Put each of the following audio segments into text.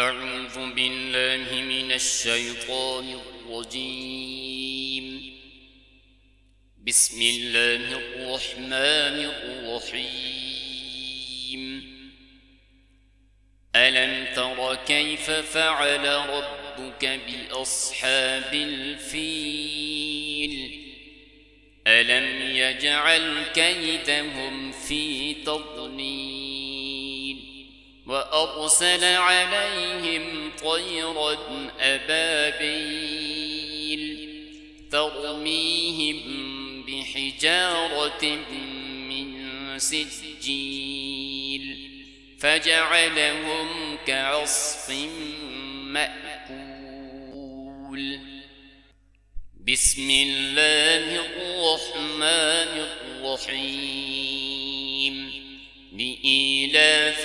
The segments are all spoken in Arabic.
أعوذ بالله من الشيطان الرجيم. بسم الله الرحمن الرحيم. ألم تر كيف فعل ربك بأصحاب الفيل؟ ألم يجعل كيدهم في تضليل وأرسل عليهم طيرا أبابيل ترميهم بحجارة من سجيل فجعلهم كعصف مأكول. بسم الله الرحمن الرحيم. لإيلاف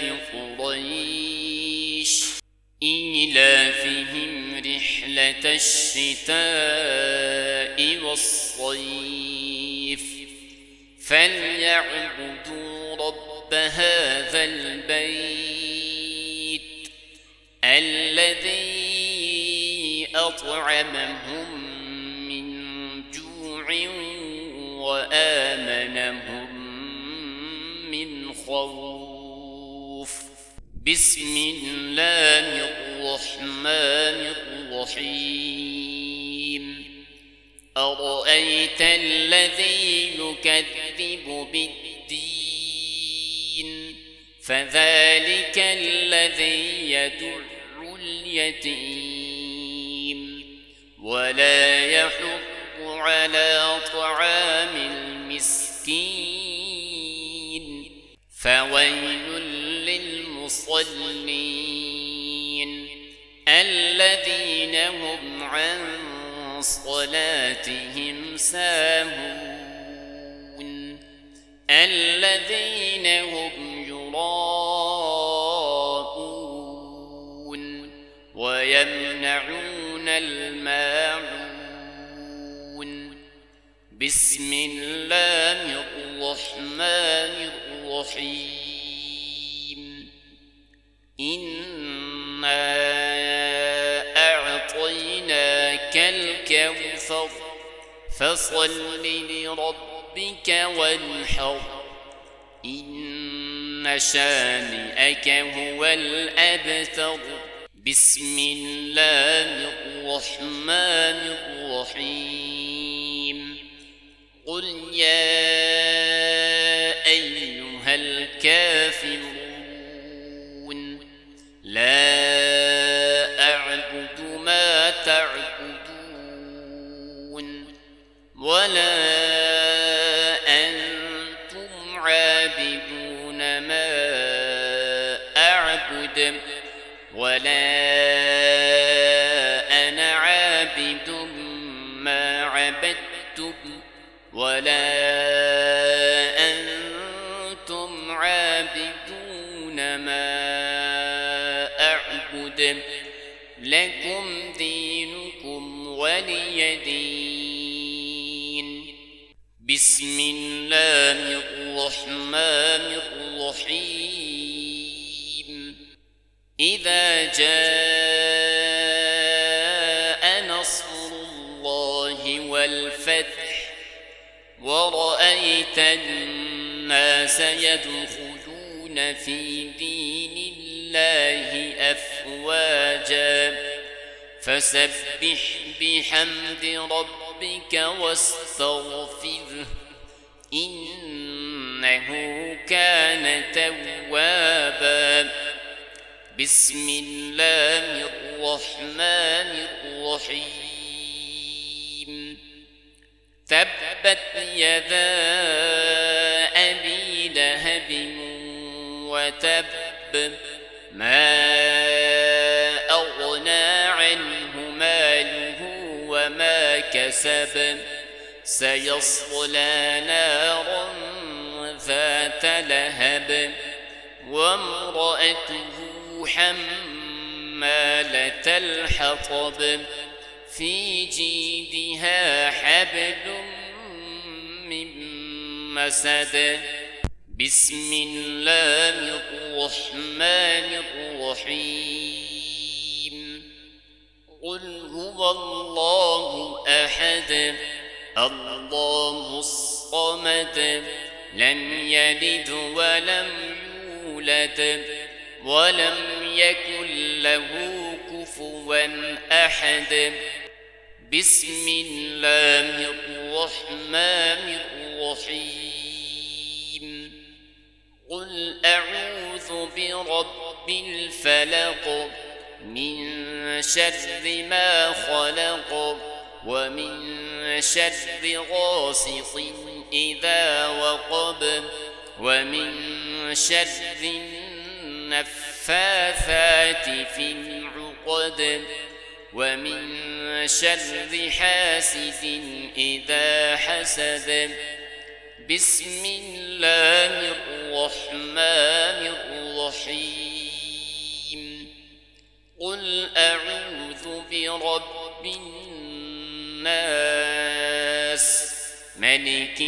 قريش إيلافهم رحلة الشتاء والصيف فليعبدوا رب هذا البيت الذي أطعمهم من جوع وآمنهم من خوف. بسم الله الرحمن الرحيم. أرأيت الذي يكذب بالدين فذلك الذي يدع اليتيم ولا يحض على طعام المسكين فويل للمصلين الذين هم عن صلاتهم ساهون الذين هم يراءون ويمنعون الماعون. بسم الله الرحمن الرحيم. إنا أعطيناك الكوثر فصل لربك وانحر إن شانئك هو الأبتر. بسم الله الرحمن الرحيم. قل يا أيها الكافرون لا أعبد ما تعبدون ولا أنتم عابدون ما أعبد ولا أنا عابد ما عبدتم ولا أنتم عابدون ما أعبد لكم دينكم ولي دين. بسم الله الرحمن الرحيم. إذا جاء نصر الله والفتح ورأيت الناس يدخلون في دين الله أفواجا فسبح بحمد ربك واستغفره إنه كان توابا. بسم الله الرحمن الرحيم. تبت يدا أبي لهب وتب ما أغنى عنه ماله وما كسب سيصلى نارا ذات لهب وامرأته حمالة الحطب في جيدها حبل من مسد. بسم الله الرحمن الرحيم. هو الله أحد الله الصمد لم يلد ولم يولد ولم يكن له كفوا أحد. بسم الله الرحمن الرحيم. قل أعوذ برب الفلق من شر ما خلق ومن شر غاسق إذا وقب ومن شر النفاثات في العقد ومن شر حاسد إذا حسد. بسم الله الرحمن الرحيم. قل أعوذ برب الناس ملك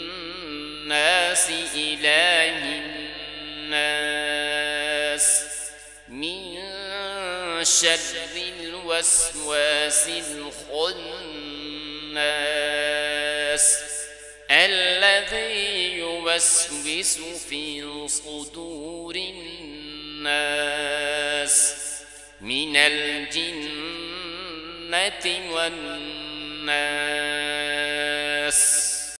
الناس إله الناس من شر الوسواس الخناس الذي يوسوس في صدور الناس من الجنة والناس.